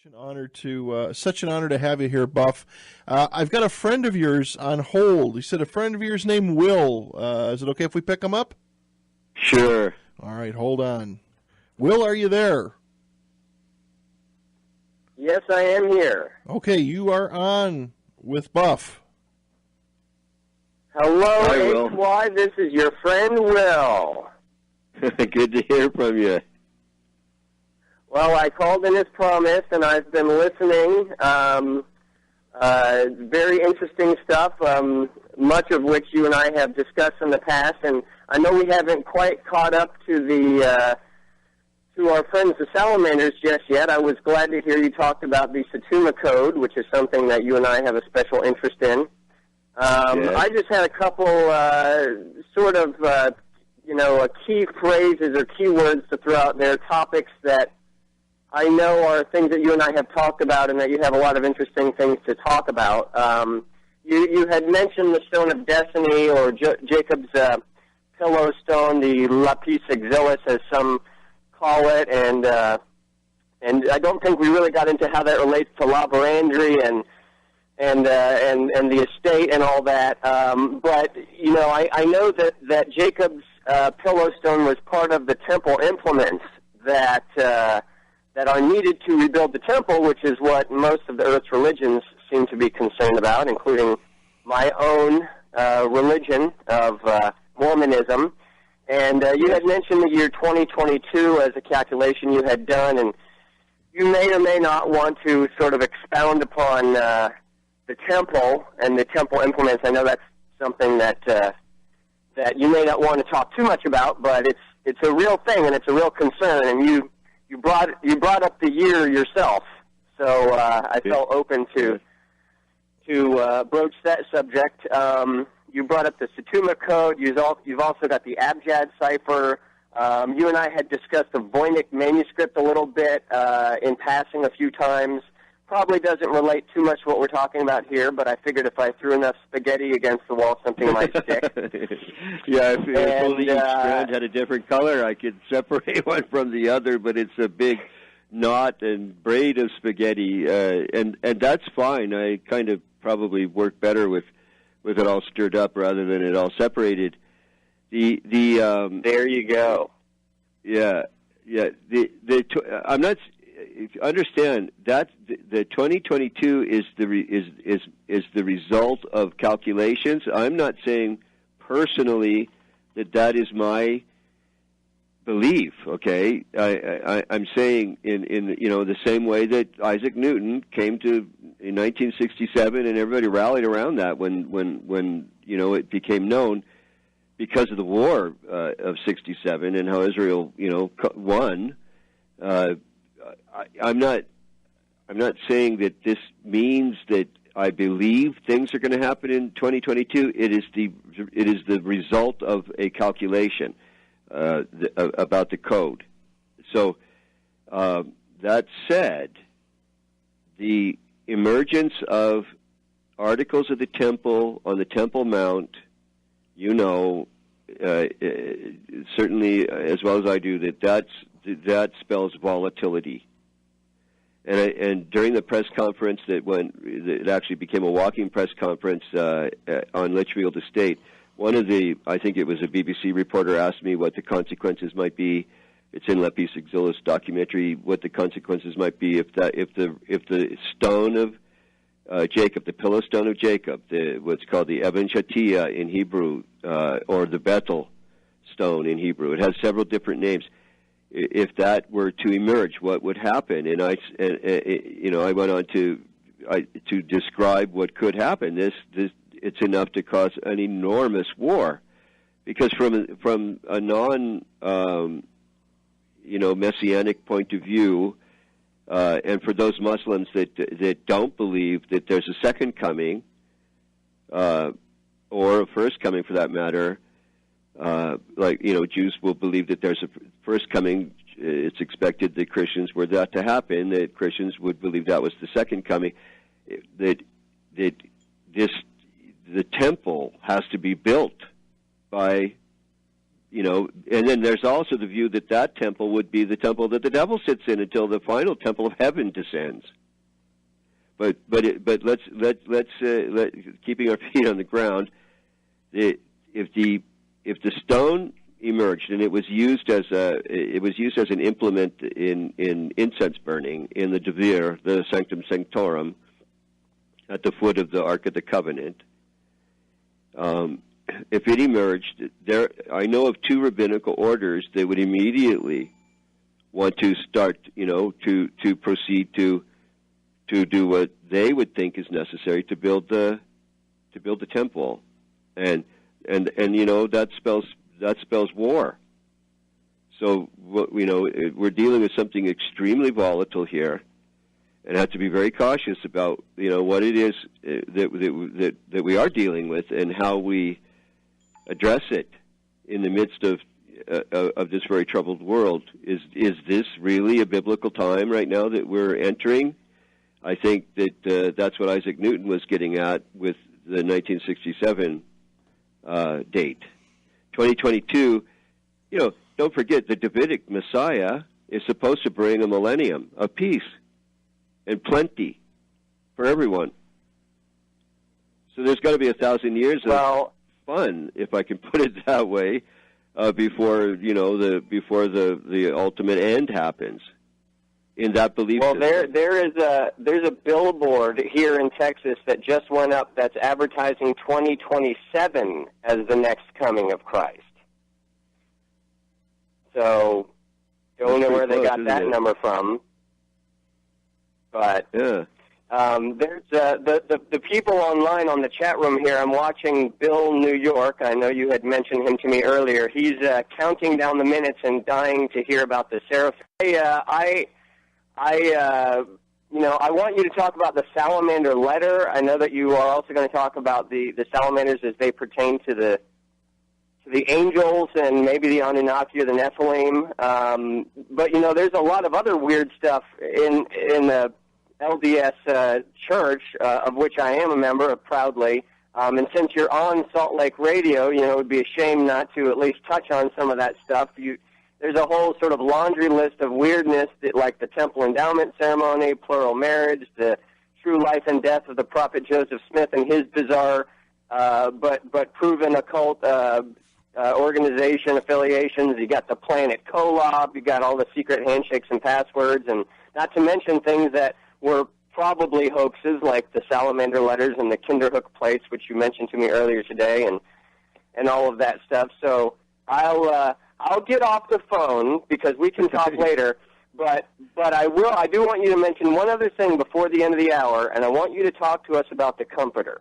Such an honor to have you here, Buff. I've got a friend of yours on hold. He said a friend of yours named Will. Is it okay if we pick him up? Sure. All right, hold on. Will, are you there? Yes, I am here. Okay, you are on with Buff. Hello, Hi, Will. HY. This is your friend Will. Good to hear from you. Well, I called in as promised, and I've been listening. Very interesting stuff, much of which you and I have discussed in the past. And I know we haven't quite caught up to our friends the salamanders just yet. I was glad to hear you talk about the Satuma Code, which is something that you and I have a special interest in. Yes. I just had a couple key phrases or keywords to throw out there, topics that I know are things that you and I have talked about and that you have a lot of interesting things to talk about. You had mentioned the Stone of Destiny, or Jacob's Pillow Stone, the Lapis Exilis, as some call it, and I don't think we really got into how that relates to Lavarandry and the estate and all that. But you know, I know that Jacob's Pillow Stone was part of the temple implements that are needed to rebuild the temple, which is what most of the Earth's religions seem to be concerned about, including my own religion of Mormonism. And you had mentioned the year 2022 as a calculation you had done, and you may or may not want to sort of expound upon the temple and the temple implements. I know that's something that you may not want to talk too much about, but it's a real thing and it's a real concern. And you brought up the year yourself, so I felt open to broach that subject. You brought up the Satuma Code. You've also got the Abjad cipher. You and I had discussed the Voynich manuscript a little bit in passing a few times. Probably doesn't relate too much to what we're talking about here, but I figured if I threw enough spaghetti against the wall, something might stick. Yeah, if only each strand had a different color, I could separate one from the other, but it's a big knot and braid of spaghetti, and that's fine. I kind of probably work better with it all stirred up rather than it all separated. There you go. Yeah. I'm not. Understand that the 2022 is the result of calculations. I'm not saying personally that is my belief. Okay, I'm saying in the same way that Isaac Newton came to in 1967, and everybody rallied around that when it became known because of the war of '67 and how Israel won. I'm not saying that this means that I believe things are going to happen in 2022. It is the result of a calculation about the code. So that said, the emergence of articles of the temple on the Temple Mount, certainly as well as I do, that spells volatility. And during the press conference it actually became a walking press conference on Litchfield Estate, I think it was a BBC reporter asked me what the consequences might be. It's in Lapis Exilis documentary, what the consequences might be if the stone of Jacob, the pillow stone of Jacob, what's called the Eben Shatia in Hebrew, or the Bethel stone in Hebrew. It has several different names. If that were to emerge, what would happen? And I went on to describe what could happen. It's enough to cause an enormous war, because from a non messianic point of view, and for those Muslims that don't believe that there's a second coming, or a first coming for that matter. Jews will believe that there's a first coming. It's expected that Christians were that to happen, that Christians would believe that was the second coming, that the temple has to be built by and then there's also the view that that temple would be the temple that the devil sits in until the final temple of heaven descends. But let's keeping our feet on the ground. If the stone emerged and it was used as an implement in incense burning in the Devir, the Sanctum Sanctorum, at the foot of the Ark of the Covenant. If it emerged, I know of two rabbinical orders that would immediately want to start, to proceed to do what they would think is necessary to build the temple, and that spells war. So we're dealing with something extremely volatile here, and have to be very cautious about what it is that we are dealing with and how we address it in the midst of this very troubled world. Is this really a biblical time right now that we're entering? I think that that's what Isaac Newton was getting at with the 1967 date. 2022, don't forget the Davidic Messiah is supposed to bring a millennium of peace and plenty for everyone. So there's got to be 1,000 years of fun, if I can put it that way, before the ultimate end happens. In that belief system. there's a billboard here in Texas that just went up that's advertising 2027 as the next coming of Christ. So don't know where they got that number from, but yeah. There's the people online on the chat room here. I'm watching Bill New York. I know you had mentioned him to me earlier. He's counting down the minutes and dying to hear about the seraphim. I want you to talk about the salamander letter. I know that you are also going to talk about the salamanders as they pertain to the angels and maybe the Anunnaki or the Nephilim. But there's a lot of other weird stuff in the LDS church, of which I am a member of proudly. And since you're on Salt Lake Radio, it would be a shame not to at least touch on some of that stuff. There's a whole sort of laundry list of weirdness, like the temple endowment ceremony, plural marriage, the true life and death of the prophet Joseph Smith and his bizarre but proven occult organization affiliations. You got the Planet Kolob, you got all the secret handshakes and passwords, and not to mention things that were probably hoaxes like the salamander letters and the Kinderhook plates, which you mentioned to me earlier today, and all of that stuff. So I'll get off the phone because we can talk later, but I do want you to mention one other thing before the end of the hour, and I want you to talk to us about the Comforter.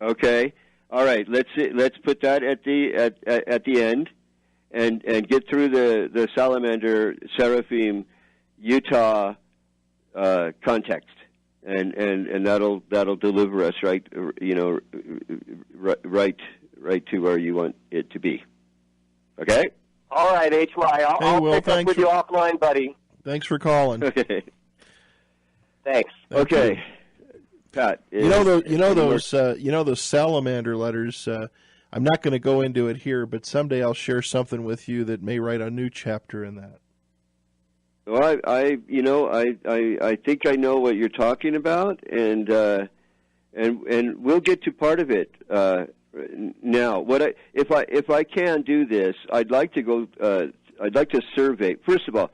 Okay. All right. Let's put that at the end, and get through the salamander seraphim Utah context, and that'll deliver us right to where you want it to be. Okay? All right, HY. I'll pick up with you offline, buddy. Thanks for calling. Okay. Thanks. Okay. Pat. Those salamander letters. I'm not going to go into it here, but someday I'll share something with you that may write a new chapter in that. Well, I think I know what you're talking about, and we'll get to part of it. Now, if I can do this, I'd like to go. I'd like to survey. First of all,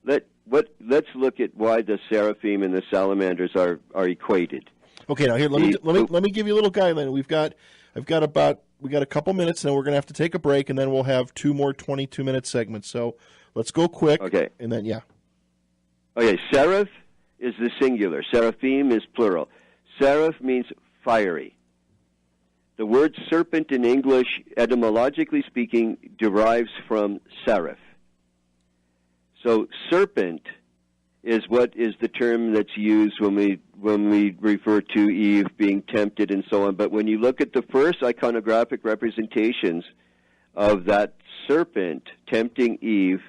let's look at why the seraphim and the salamanders are equated. Okay, now here let me give you a little guideline. We got a couple minutes, and then we're going to have to take a break, and then we'll have two more 22-minute segments. So let's go quick. Okay, and then Okay, seraph is the singular. Seraphim is plural. Seraph means fiery. The word serpent in English, etymologically speaking, derives from seraph. So serpent is what is the term that's used when we refer to Eve being tempted and so on. But when you look at the first iconographic representations of that serpent tempting Eve,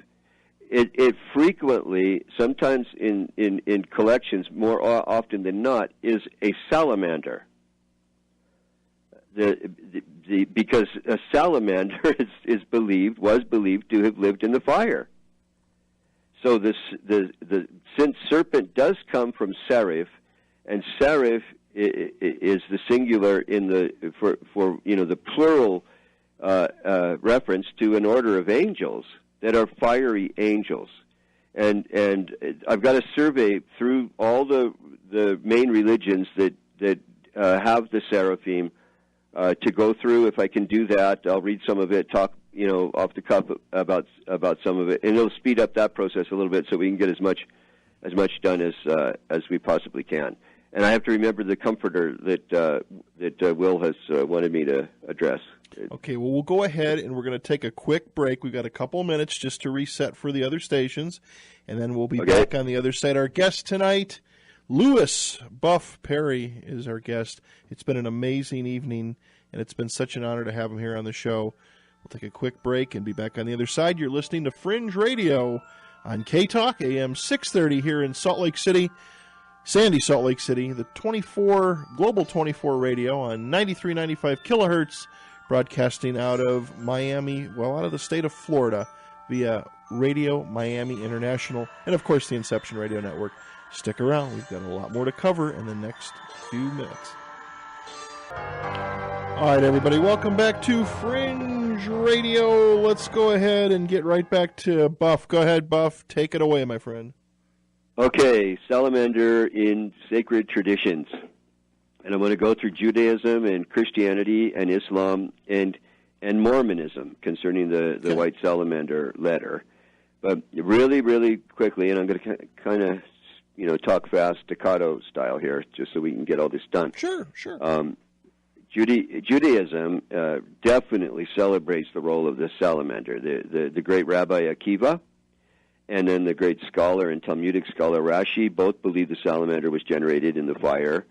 it frequently, sometimes in collections, more often than not, is a salamander. because a salamander was believed to have lived in the fire. So since serpent does come from seraph, and seraph is the singular in for the plural reference to an order of angels that are fiery angels, and I've got a survey through all the main religions that have the seraphim to go through. If I can do that, I'll read some of it, talk off the cuff about some of it, and it'll speed up that process a little bit so we can get as much done as we possibly can. And I have to remember the comforter that Will has wanted me to address. Okay, well, we'll go ahead and we're going to take a quick break. We've got a couple of minutes just to reset for the other stations, and then we'll be back on the other side. Our guest tonight, Lewis Buff Parry, is our guest. It's been an amazing evening, and it's been such an honor to have him here on the show. We'll take a quick break and be back on the other side. You're listening to Fringe Radio on K-Talk, AM 630 here in Salt Lake City. Sandy, Salt Lake City, the Global 24 radio on 93.95 kilohertz, broadcasting out of Miami, out of the state of Florida, via Radio Miami International, and of course the Inception Radio Network. Stick around, we've got a lot more to cover in the next few minutes. All right, everybody, welcome back to Fringe Radio. Let's go ahead and get right back to Buff. Go ahead, Buff, take it away, my friend. Okay, salamander in sacred traditions. And I'm going to go through Judaism and Christianity and Islam and Mormonism concerning the white salamander letter. But really, really quickly, and I'm going to kind of talk fast, staccato style here, just so we can get all this done. Sure. Judaism definitely celebrates the role of the salamander. The great Rabbi Akiva and then the great scholar and Talmudic scholar Rashi both believe the salamander was generated in the fire,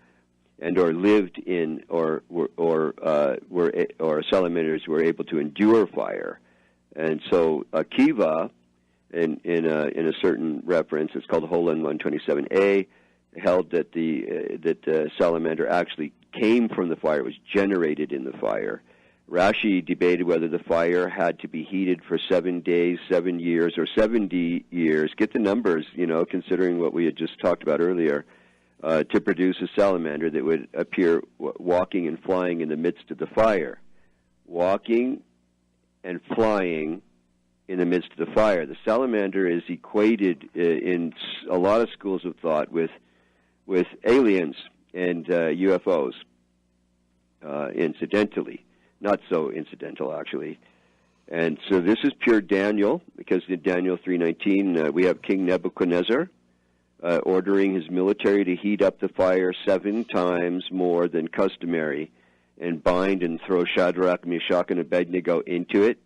and or lived in, or salamanders were able to endure fire. And so Akiva, in a certain reference, it's called Holon 127a, held that the salamander actually came from the fire, it was generated in the fire. Rashi debated whether the fire had to be heated for 7 days, 7 years, or 70 years. Get the numbers, considering what we had just talked about earlier, to produce a salamander that would appear walking and flying in the midst of the fire. Walking and flying in the midst of the fire. The salamander is equated in a lot of schools of thought with aliens and UFOs, incidentally. Not so incidental, actually. And so this is pure Daniel, because in Daniel 3:19 we have King Nebuchadnezzar ordering his military to heat up the fire 7 times more than customary and bind and throw Shadrach, Meshach, and Abednego into it.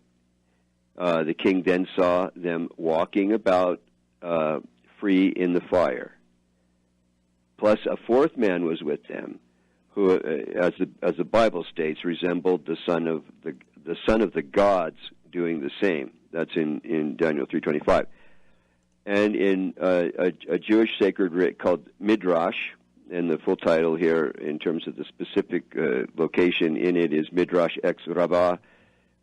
The king then saw them walking about free in the fire. Plus a 4th man was with them, who, as the Bible states, resembled the son of the gods doing the same. That's in Daniel 3:25. And in a Jewish sacred writ called Midrash, and the full title here in terms of the specific location in it is Midrash Ex Rabbah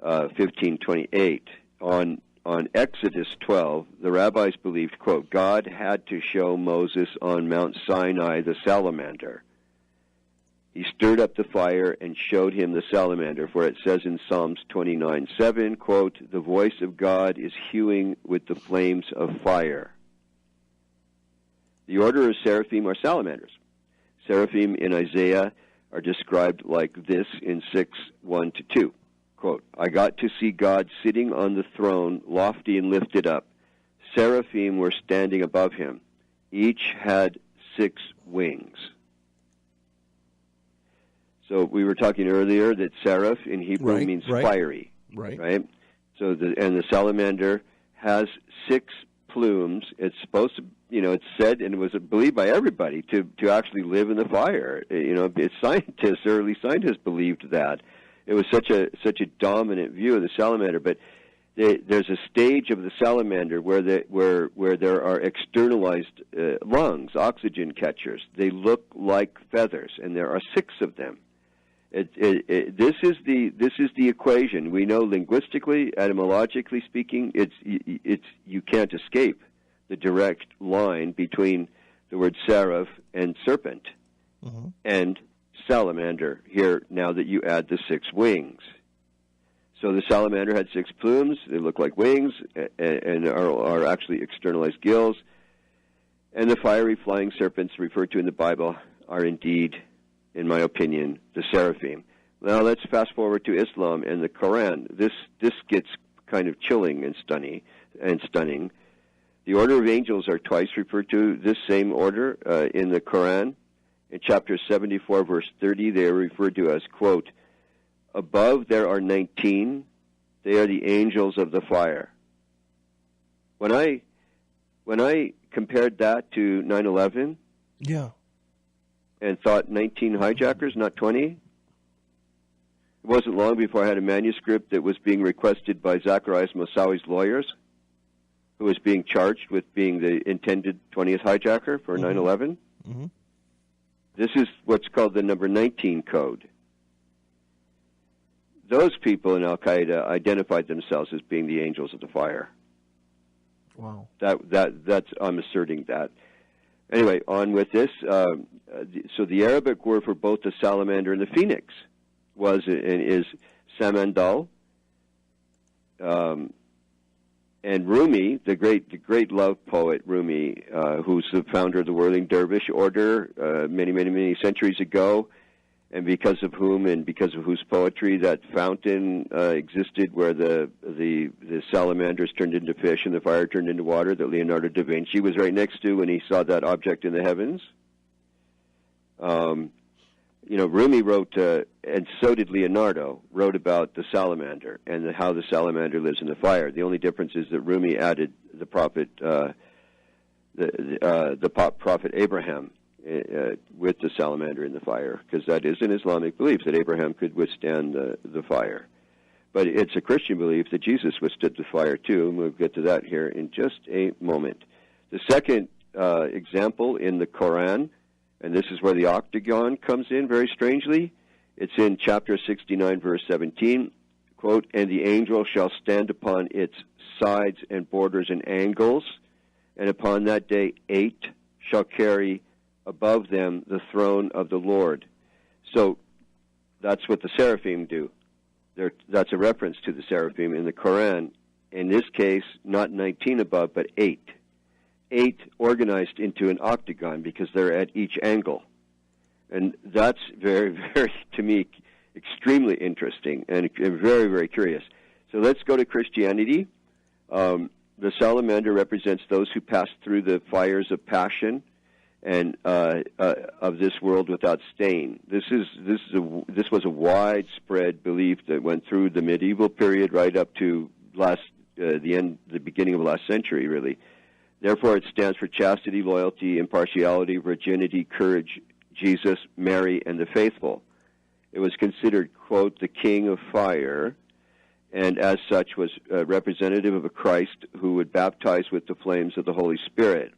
15:28. On Exodus 12, the rabbis believed, quote, God had to show Moses on Mount Sinai the salamander. He stirred up the fire and showed him the salamander, for it says in Psalms 29:7, quote, the voice of God is hewing with the flames of fire. The order of seraphim are salamanders. Seraphim in Isaiah are described like this in 6:1-2. Quote, I got to see God sitting on the throne, lofty and lifted up. Seraphim were standing above him. Each had 6 wings. So we were talking earlier that seraph in Hebrew means fiery. Right? So the salamander has 6 plumes. It's supposed to, it's said, and it was believed by everybody to actually live in the fire. Early scientists believed that. It was such a dominant view of the salamander. But there's a stage of the salamander where there are externalized lungs, oxygen catchers. They look like feathers, and there are 6 of them. This is the equation. We know linguistically, etymologically speaking, you can't escape the direct line between the word seraph and serpent and salamander here, now that you add the 6 wings. So the salamander had 6 plumes. They look like wings and are actually externalized gills. And the fiery flying serpents referred to in the Bible are indeed, in my opinion, the seraphim. Now let's fast forward to Islam and the Quran. This gets kind of chilling and stunning. The order of angels are twice referred to, this same order, in the Quran. In chapter 74, verse 30, they are referred to as, quote, above there are 19, they are the angels of the fire. When I compared that to 9/11, and thought 19 hijackers, not 20, it wasn't long before I had a manuscript that was being requested by Zacharias Moussaoui's lawyers, who was being charged with being the intended 20th hijacker for 9/11. This is what's called the number 19 code. Those people in Al-Qaeda identified themselves as being the angels of the fire. Wow. That's I'm asserting that. Anyway, on with this. So the Arabic word for both the salamander and the phoenix was and is samandal. And Rumi, the great love poet Rumi, who's the founder of the Whirling Dervish order many centuries ago, and because of whose poetry that fountain existed, where the salamanders turned into fish and the fire turned into water, that Leonardo da Vinci was right next to when he saw that object in the heavens. Rumi wrote, and so did Leonardo, wrote about the salamander and how the salamander lives in the fire. The only difference is that Rumi added the prophet, prophet Abraham with the salamander in the fire, because that is an Islamic belief that Abraham could withstand the fire. But it's a Christian belief that Jesus withstood the fire too, and we'll get to that here in just a moment. The second example in the Quran, and this is where the octagon comes in very strangely. It's in chapter 69, verse 17, quote, and the angel shall stand upon its sides and borders and angles, and upon that day 8 shall carry above them the throne of the Lord. So that's what the seraphim do. That's a reference to the seraphim in the Quran. In this case, not 19 above, but 8. 8 organized into an octagon because they're at each angle. And that's very, very, to me, extremely interesting and very, very curious. So let's go to Christianity. The salamander represents those who pass through the fires of passion and of this world without stain. This was a widespread belief that went through the medieval period right up to the beginning of last century, really. Therefore, it stands for chastity, loyalty, impartiality, virginity, courage, Jesus, Mary, and the faithful. It was considered, quote, the king of fire, and as such was representative of a Christ who would baptize with the flames of the Holy Spirit.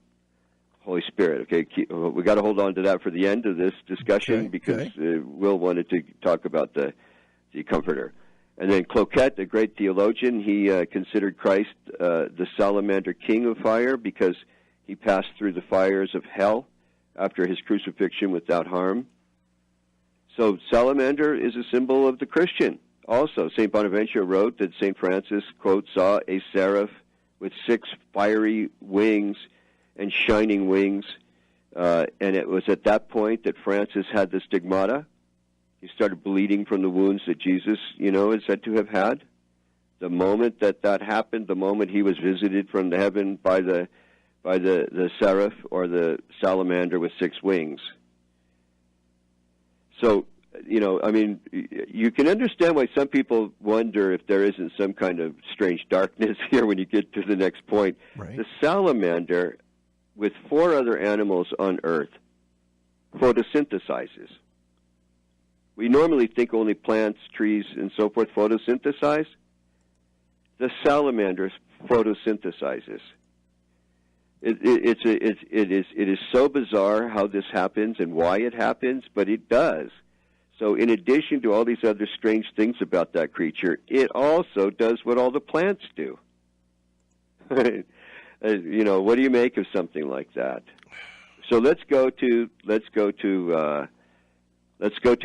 Holy Spirit, okay? We got to hold on to that for the end of this discussion, because Will wanted to talk about the Comforter. And then Cloquet, the great theologian, he considered Christ the salamander king of fire because he passed through the fires of hell after his crucifixion without harm. So salamander is a symbol of the Christian. Also, St. Bonaventure wrote that St. Francis, quote, saw a seraph with 6 fiery wings and shining wings, and it was at that point that Francis had the stigmata. He started bleeding from the wounds that Jesus, is said to have had. The moment that happened, the moment he was visited from the heaven by the seraph or the salamander with 6 wings. So, you can understand why some people wonder if there isn't some kind of strange darkness here when you get to the next point. Right. The salamander, with 4 other animals on Earth, photosynthesizes. We normally think only plants, trees, and so forth photosynthesize. The salamander photosynthesizes. It is so bizarre how this happens and why it happens, but it does. So in addition to all these other strange things about that creature, it also does what all the plants do. What do you make of something like that? So let's go to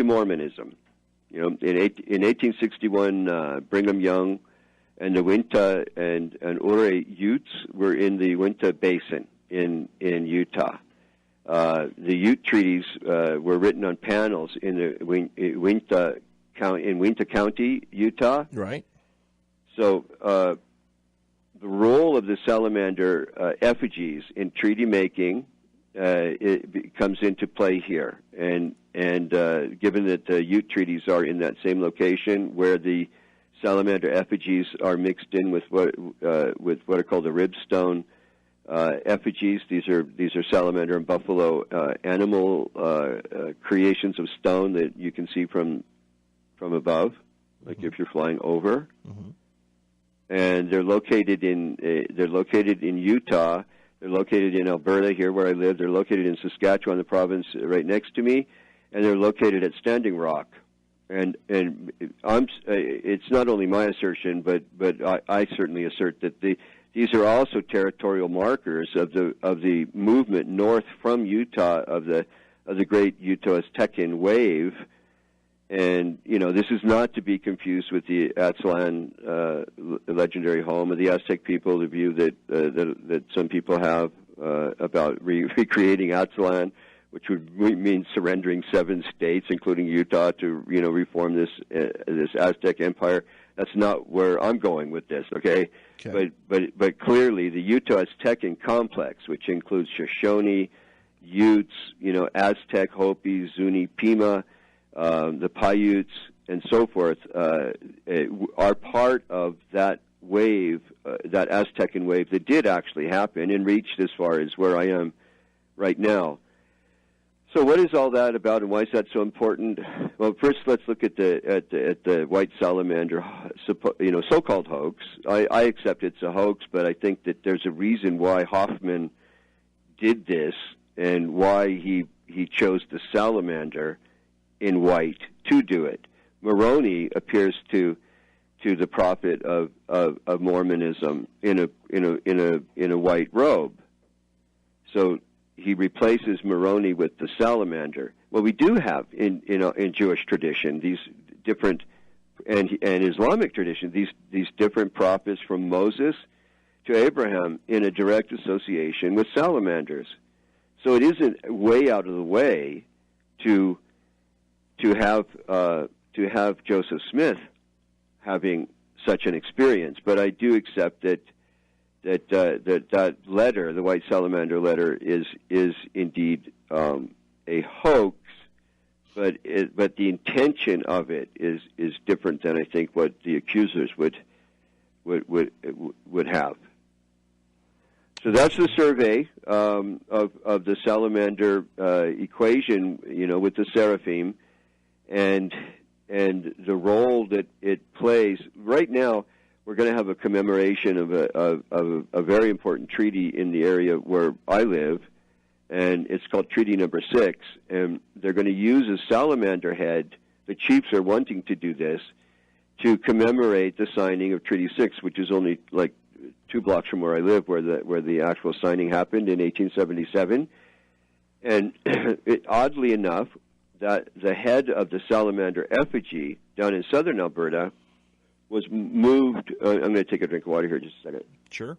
Mormonism. In 1861, Brigham Young and the Uinta and Ure Utes were in the Uinta Basin in Utah. The Ute treaties were written on panels in the Uinta County, Utah. Right. So the role of the salamander effigies in treaty making comes into play here, and given that the Ute treaties are in that same location where the salamander effigies are mixed in with what are called the ribstone effigies. These are salamander and buffalo animal creations of stone that you can see from above, like if you're flying over. Mm-hmm. And they're located in Utah. They're located in Alberta, here where I live. They're located in Saskatchewan, the province right next to me, and they're located at Standing Rock. And it's not only my assertion, but I certainly assert that these are also territorial markers of the movement north from Utah of the great Utah Aztecan wave. And this is not to be confused with the Aztlan legendary home of the Aztec people. The view that some people have about recreating Aztlan, which would mean surrendering 7 states, including Utah, to reform this Aztec empire. That's not where I'm going with this. Okay. But clearly the Utah Aztecan complex, which includes Shoshone, Utes, Aztec, Hopi, Zuni, Pima, the Paiutes, and so forth, are part of that wave, that Aztecan wave that did actually happen and reached as far as where I am right now. So what is all that about, and why is that so important? Well, first let's look at the white salamander, so-called hoax. I accept it's a hoax, but I think that there's a reason why Hoffman did this and why he chose the salamander in white to do it. Moroni appears to the prophet of Mormonism in a white robe. So he replaces Moroni with the salamander. Well, we do have in Jewish tradition these different and Islamic tradition these different prophets from Moses to Abraham in a direct association with salamanders. So it isn't way out of the way to have Joseph Smith having such an experience, but I do accept that letter, the white salamander letter, is indeed a hoax, but the intention of it is different than I think what the accusers would have. So that's the survey of the salamander equation, with the seraphim, and the role that it plays. Right now, we're going to have a commemoration of a very important treaty in the area where I live, and it's called Treaty Number 6. And they're going to use a salamander head. The chiefs are wanting to do this to commemorate the signing of Treaty 6, which is only like 2 blocks from where I live, where the actual signing happened in 1877. And oddly enough, that the head of the salamander effigy down in southern Alberta was moved. I'm going to take a drink of water here just a second. Sure.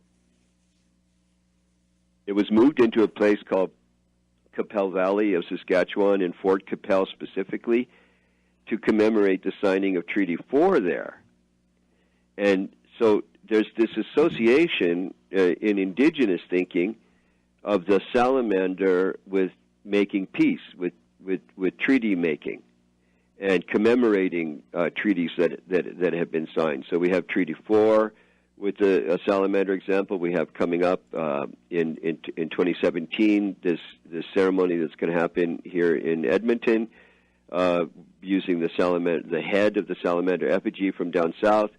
It was moved into a place called Qu'Appelle Valley of Saskatchewan, in Fort Qu'Appelle specifically, to commemorate the signing of Treaty 4 there. And so there's this association in indigenous thinking of the salamander with making peace, with treaty making, and commemorating treaties that have been signed. So we have Treaty 4 with a salamander example. We have coming up in 2017 this ceremony that's going to happen here in Edmonton, using the head of the salamander effigy from down south,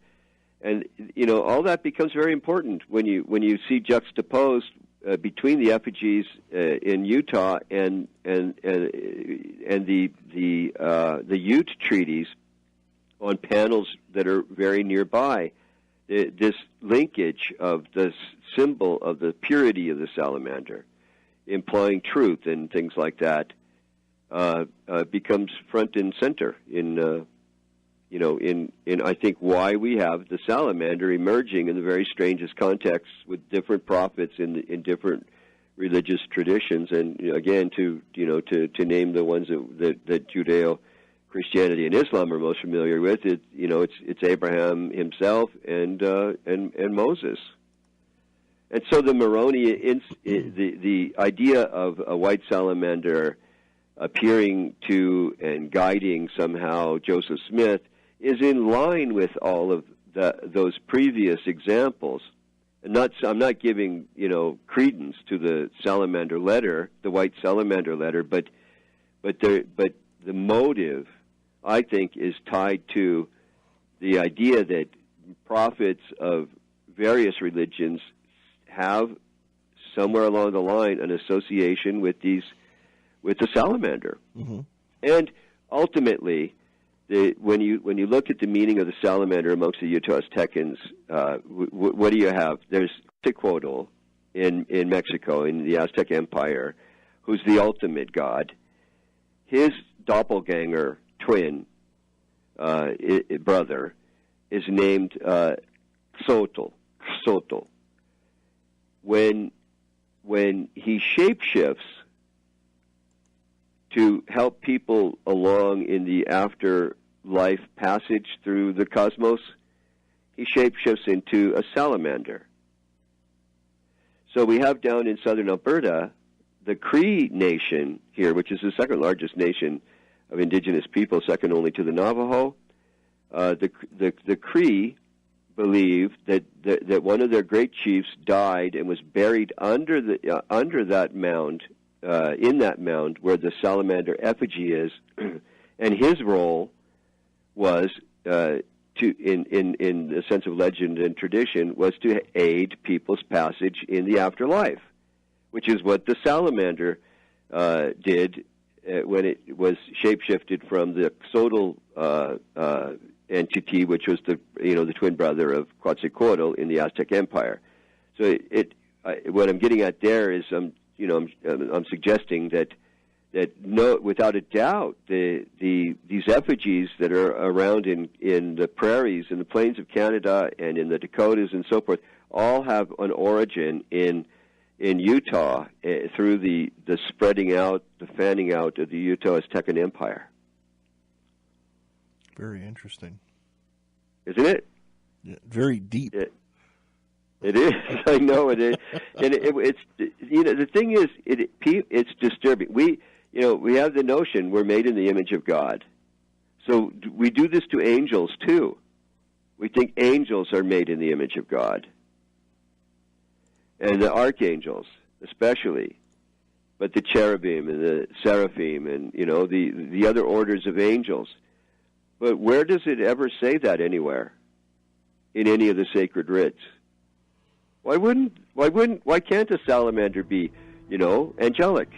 and all that becomes very important when you see juxtaposed between the effigies in Utah and the Ute treaties on panels that are very nearby. This linkage of the symbol of the purity of the salamander, implying truth and things like that, becomes front and center in I think why we have the salamander emerging in the very strangest contexts with different prophets in different religious traditions, and again to name the ones that Judeo Christianity and Islam are most familiar with. It's Abraham himself and Moses. And so the Moroni, the idea of a white salamander appearing to and guiding somehow Joseph Smith is in line with all of those previous examples. And I'm not giving credence to the salamander letter, the white salamander letter, but the motive, I think, is tied to the idea that prophets of various religions have somewhere along the line an association with the salamander. Mm-hmm. And ultimately, when you look at the meaning of the salamander amongst the Utah Aztecans, what do you have? There's Quetzalcoatl in Mexico, in the Aztec Empire, who's the ultimate god. His doppelganger twin brother is named Xotl. When he shapeshifts to help people along in the afterlife passage through the cosmos, he shapeshifts into a salamander. So we have down in southern Alberta, the Cree Nation here, which is the second largest nation of indigenous people, second only to the Navajo. The Cree believe that one of their great chiefs died and was buried under that mound, in that mound where the salamander effigy is, and his role was in the sense of legend and tradition, was to aid people's passage in the afterlife, which is what the salamander did when it was shapeshifted from the Xotl entity, which was the twin brother of Quetzalcoatl in the Aztec Empire. So what I'm getting at there is I'm suggesting that no, without a doubt, these effigies that are around in the prairies and the plains of Canada and in the Dakotas and so forth all have an origin in Utah through the spreading out, the fanning out of the Utah Aztecan Empire. Very interesting, isn't it? Yeah, very deep. It is. I know it is, and it's the thing is, it's disturbing. We have the notion we're made in the image of God, so we do this to angels too. We think angels are made in the image of God, and the archangels especially, but the cherubim and the seraphim and the other orders of angels. But where does it ever say that anywhere in any of the sacred writs? Why can't a salamander be, angelic?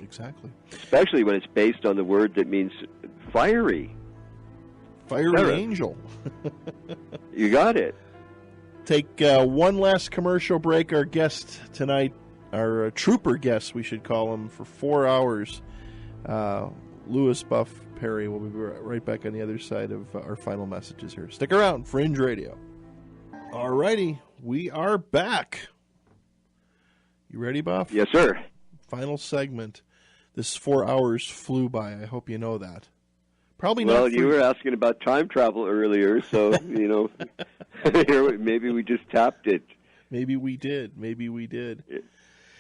Exactly. Especially when it's based on the word that means fiery. Fiery angel. You got it. Take one last commercial break. Our guest tonight, our trooper guest, we should call him, for 4 hours, Louis Buff Parry. We'll be right back on the other side of our final messages here. Stick around, Fringe Radio. All righty, we are back. You ready, Buff? Yes, sir. Final segment. This 4 hours flew by. I hope you know that. Probably not. Well, you were asking about time travel earlier, so maybe we just tapped it. Maybe we did.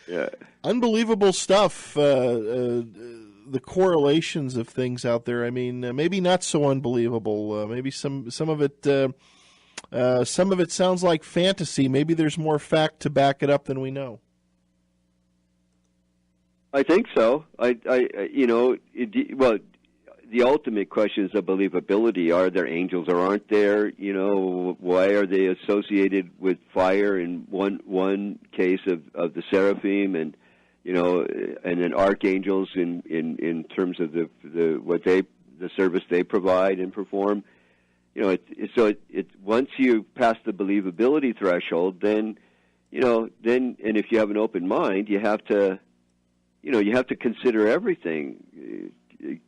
Yeah. Unbelievable stuff. The correlations of things out there. I mean, maybe not so unbelievable. Maybe some of it sounds like fantasy. Maybe there's more fact to back it up than we know. I think so. The the ultimate questions of believability. Are there angels or aren't there? Why are they associated with fire in one case of the seraphim, and then archangels in terms of the service they provide and perform? Once you pass the believability threshold, then and if you have an open mind, you have to consider everything.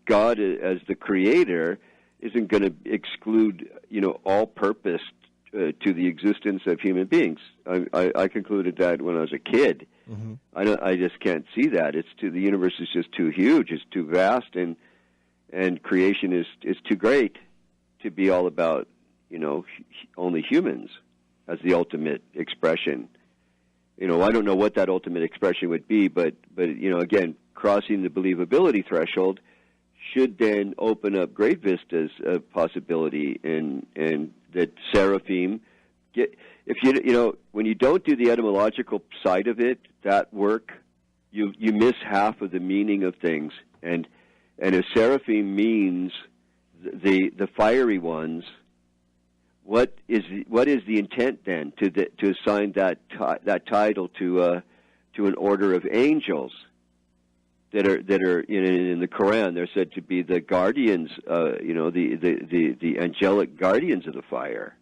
God, as the creator, isn't going to exclude, all purpose to the existence of human beings. I concluded that when I was a kid. Mm-hmm. I just can't see that. The universe is just too huge. It's too vast, and creation is too great to be all about, only humans as the ultimate expression. I don't know what that ultimate expression would be, but again, crossing the believability threshold should then open up great vistas of possibility, and that seraphim when you don't do the etymological side of it, that work, you miss half of the meaning of things. And if seraphim means the fiery ones, what is the intent then to assign that title to an order of angels that are in the Quran? They're said to be the guardians, the angelic guardians of the fire.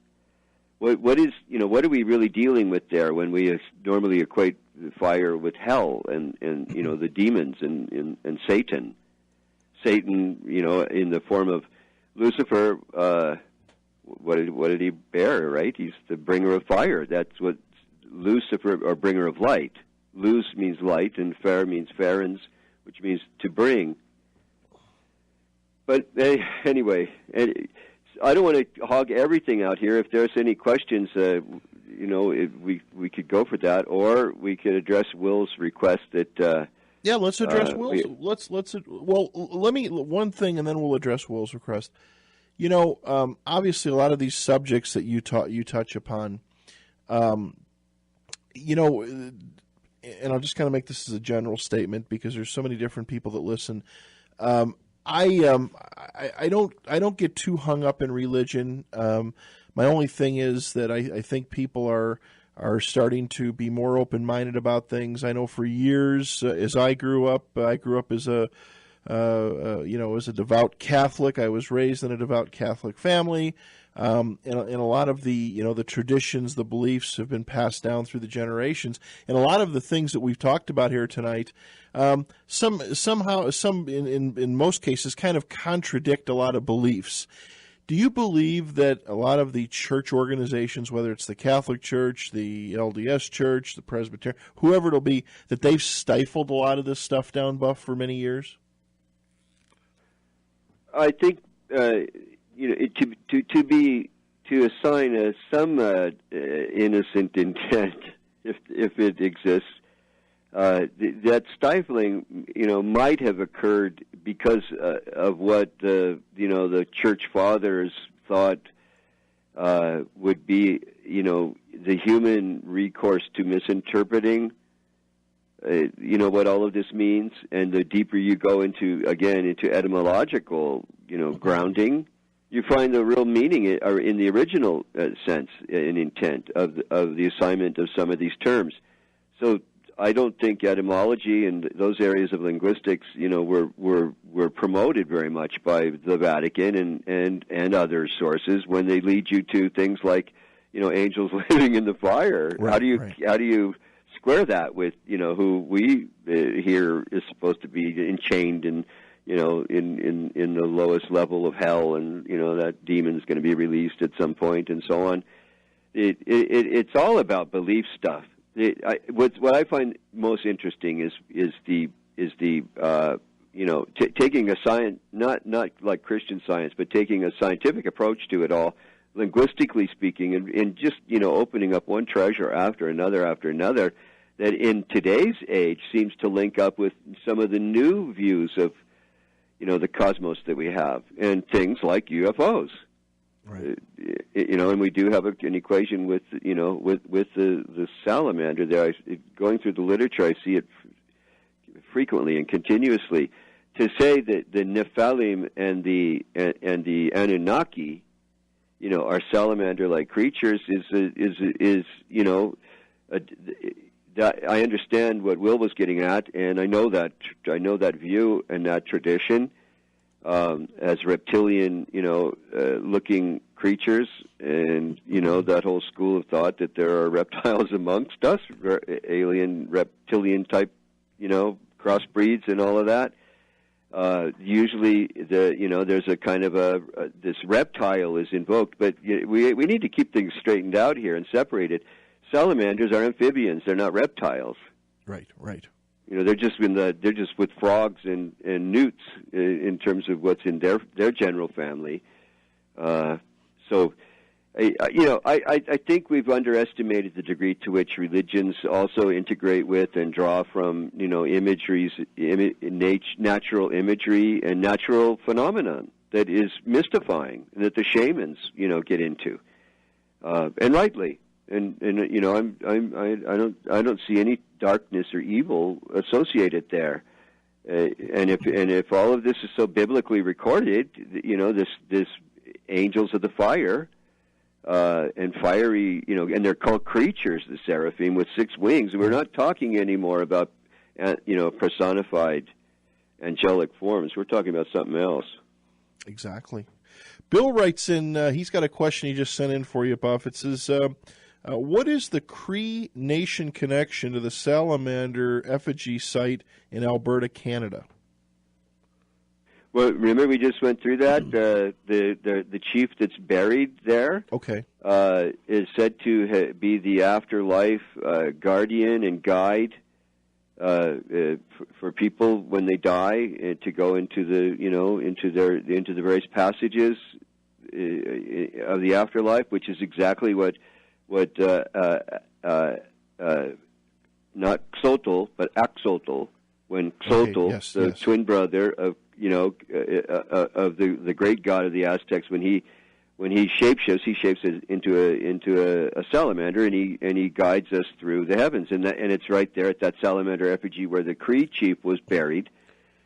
What are we really dealing with there when we normally equate fire with hell and the demons and Satan? Satan, in the form of Lucifer, what did he bear, right? He's the bringer of fire. That's what Lucifer, or bringer of light. Luz means light, and fer means ferens, which means to bring. But anyway, I don't want to hog everything out here. If there's any questions, we could go for that, or we could address Will's request that. Yeah, let's address Will's. Let me one thing, and then we'll address Will's request. Obviously, a lot of these subjects that you touch upon, and I'll just kind of make this as a general statement because there's so many different people that listen. I don't get too hung up in religion. My only thing is that I think people are starting to be more open-minded about things. I know for years, as I grew up as a devout Catholic. I was raised in a devout Catholic family, and a lot of the traditions, the beliefs have been passed down through the generations. And a lot of the things that we've talked about here tonight, some in most cases kind of contradict a lot of beliefs. Do you believe that a lot of the church organizations, whether it's the Catholic Church, the LDS Church, the Presbyterian, whoever it'll be, that they've stifled a lot of this stuff down, Buff, for many years? I think to assign some innocent intent, if it exists, that stifling, might have occurred because of what the church fathers thought would be, the human recourse to misinterpreting, what all of this means. And the deeper you go into etymological, grounding, you find the real meaning or in the original sense and intent of the assignment of some of these terms. So I don't think etymology and those areas of linguistics, were promoted very much by the Vatican and other sources when they lead you to things like, angels living in the fire. Right, how do you square that with, who we hear is supposed to be enchained and, in the lowest level of hell, and that demon's going to be released at some point, and so on. It's all about belief stuff. What I find most interesting is taking a science, not like Christian Science, but taking a scientific approach to it all, linguistically speaking, and just opening up one treasure after another, that in today's age seems to link up with some of the new views of the cosmos that we have, and things like UFOs. Right. And we do have an equation with the salamander there. Going through the literature, I see it frequently and continuously, to say that the Nephilim and the Anunnaki, are salamander-like creatures is that I understand what Will was getting at, and I know that view and that tradition as reptilian, looking creatures, and that whole school of thought that there are reptiles amongst us, alien reptilian type, crossbreeds and all of that. Usually, there's a kind of this reptile is invoked, but we need to keep things straightened out here and separated. Salamanders are amphibians; they're not reptiles. Right. They're just with frogs and newts in terms of what's in their general family. So, I think we've underestimated the degree to which religions also integrate with and draw from imageries, natural imagery and natural phenomenon that is mystifying, that the shamans get into, and rightly. And I don't see any darkness or evil associated there. And if all of this is so biblically recorded, this angels of the fire and fiery, and they're called creatures, the seraphim with 6 wings. We're not talking anymore about personified angelic forms. We're talking about something else. Exactly. Bill writes in. He's got a question he just sent in for you, Buff. It says, what is the Cree Nation connection to the salamander effigy site in Alberta, Canada? Well, remember we just went through that. The chief that's buried there, okay, is said to be the afterlife guardian and guide for people when they die, to go into the into the various passages of the afterlife, which is exactly what not Xotl, but Axotl, when Xotl, twin brother of of the great god of the Aztecs, when he shapeshifts into a salamander, and he guides us through the heavens, and it's right there at that salamander effigy where the Cree chief was buried,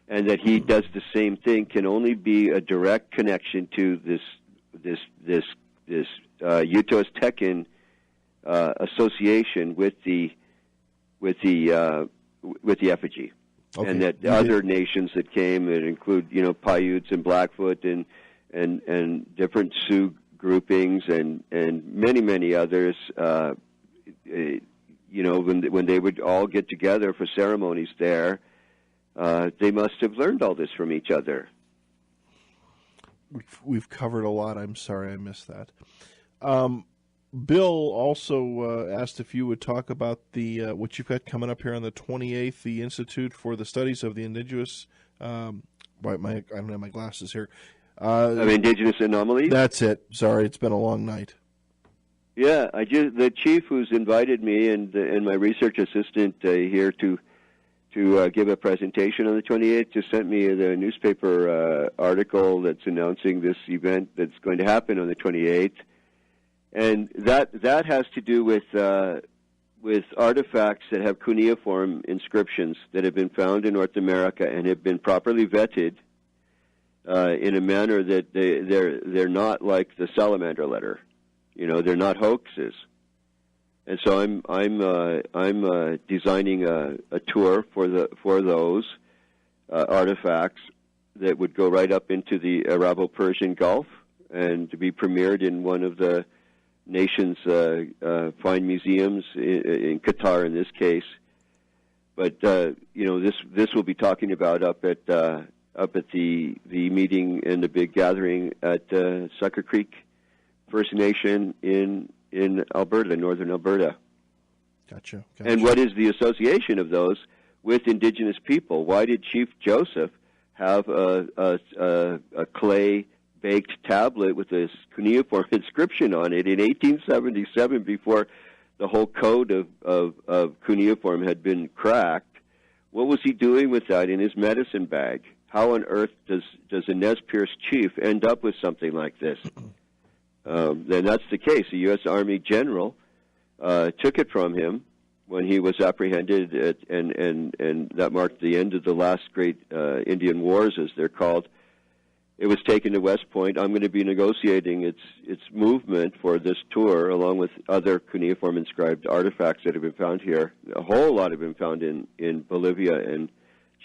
and that he does the same thing can only be a direct connection to this Utos Tekin association with the effigy, and that other nations that came that include Paiutes and Blackfoot and different Sioux groupings and many others, when they would all get together for ceremonies there, they must have learned all this from each other. We've covered a lot. I'm sorry I missed that. Bill also asked if you would talk about the what you've got coming up here on the 28th, the Institute for the Studies of the Indigenous. I don't have my glasses here. Indigenous anomalies. That's it. Sorry, it's been a long night. Yeah, the chief who's invited me and my research assistant here to give a presentation on the 28th just sent me the newspaper article that's announcing this event that's going to happen on the 28th. And that has to do with artifacts that have cuneiform inscriptions that have been found in North America and have been properly vetted in a manner that they're not like the salamander letter. They're not hoaxes. And so I'm designing a tour for those artifacts that would go right up into the Arabo-Persian Gulf and to be premiered in one of the nation's fine museums in Qatar, in this case. But this will be talking about up at the meeting and the big gathering at Sucker Creek First Nation in Alberta, northern Alberta. Gotcha. And what is the association of those with Indigenous people? Why did Chief Joseph have a clay-baked tablet with this cuneiform inscription on it in 1877, before the whole code of cuneiform had been cracked? What was he doing with that in his medicine bag? How on earth does a Nez Perce chief end up with something like this? Then that's the case. The U.S. Army general took it from him when he was apprehended, and that marked the end of the last great Indian Wars, as they're called. It was taken to West Point. I'm going to be negotiating its movement for this tour, along with other cuneiform inscribed artifacts that have been found here. A whole lot have been found in Bolivia and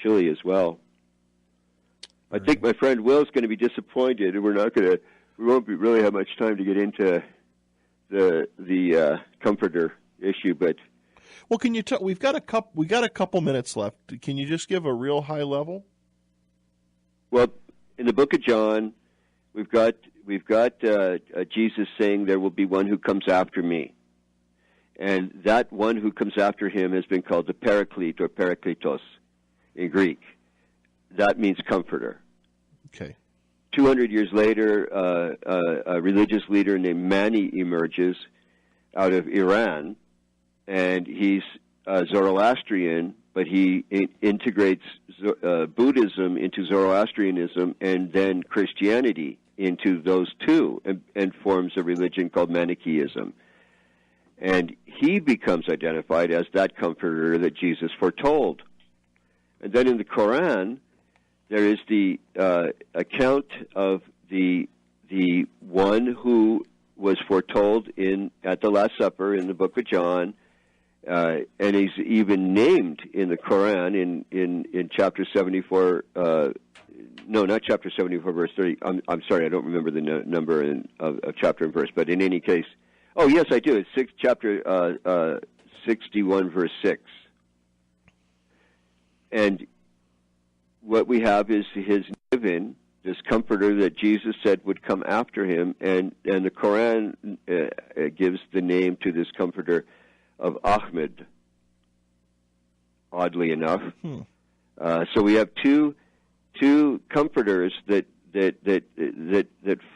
Chile as well. I think my friend Will's going to be disappointed, and we won't really have much time to get into the comforter issue. But well, can you we got a couple minutes left. Can you just give a real high level? Well, in the Book of John, we've got Jesus saying, "There will be one who comes after me," and that one who comes after him has been called the Paraclete or Parakletos in Greek. That means comforter. Okay. 200 years later, a religious leader named Mani emerges out of Iran, and he's Zoroastrian, but he integrates Buddhism into Zoroastrianism and then Christianity into those two, and forms a religion called Manichaeism. And he becomes identified as that comforter that Jesus foretold. And then in the Quran, there is the account of the one who was foretold at the Last Supper in the Book of John, and he's even named in the Quran in chapter 74. No, not chapter 74, verse 30. I'm sorry, I don't remember the number of chapter and verse. But in any case, oh yes, I do. It's chapter 61, verse 6. And what we have is his given, this comforter that Jesus said would come after him, and the Quran gives the name to this comforter of Ahmed, oddly enough. So we have two comforters that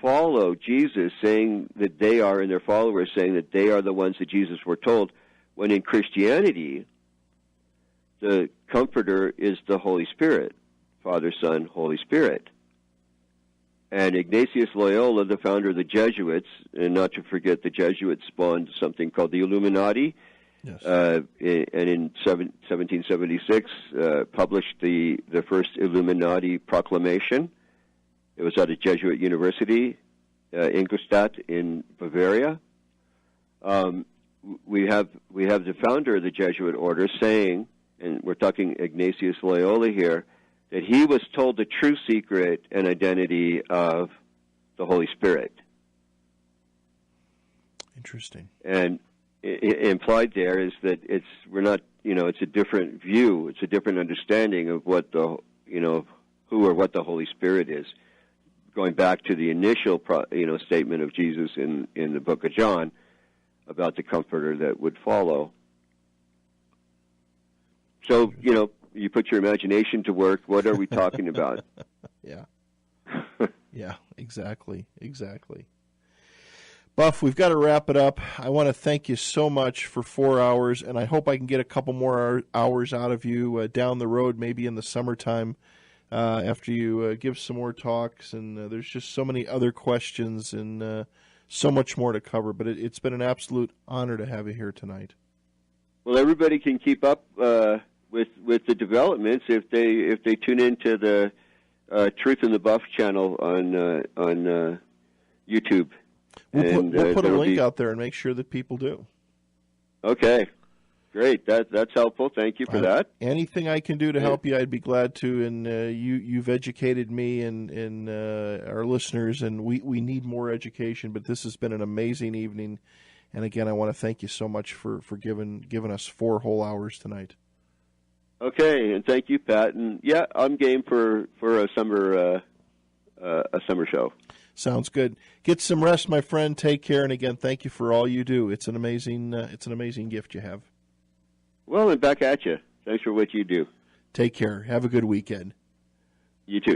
follow Jesus, saying that they are, and their followers saying that they are the ones that Jesus foretold, when in Christianity, the comforter is the Holy Spirit, Father, Son, Holy Spirit. And Ignatius Loyola, the founder of the Jesuits, and not to forget the Jesuits spawned something called the Illuminati, yes. And in 1776 published the first Illuminati proclamation. It was at a Jesuit university, Ingolstadt in Bavaria. We have the founder of the Jesuit order saying, and we're talking Ignatius Loyola here, that he was told the true secret and identity of the Holy Spirit. Interesting. And implied there is that it's a different view, it's a different understanding of what who or what the Holy Spirit is. Going back to the initial statement of Jesus in the Book of John about the Comforter that would follow. So, you put your imagination to work. What are we talking about? Yeah. Yeah, exactly. Buff, we've got to wrap it up. I want to thank you so much for 4 hours, and I hope I can get a couple more hours out of you down the road, maybe in the summertime, after you give some more talks. And there's just so many other questions and so much more to cover. But it's been an absolute honor to have you here tonight. Well, everybody can keep up with the developments if they tune into the Truth in the Buff channel on YouTube. We'll put a link out there and make sure that people do. Okay, great. That's helpful. Thank you for that. Anything I can do to help you, I'd be glad to. And you've educated me and our listeners, and we need more education. But this has been an amazing evening. And again, I want to thank you so much for giving us 4 whole hours tonight. Okay, and thank you, Pat. And yeah, I'm game for a summer show. Sounds good. Get some rest, my friend. Take care, and again, thank you for all you do. It's an amazing gift you have. Well, and back at you. Thanks for what you do. Take care. Have a good weekend. You too.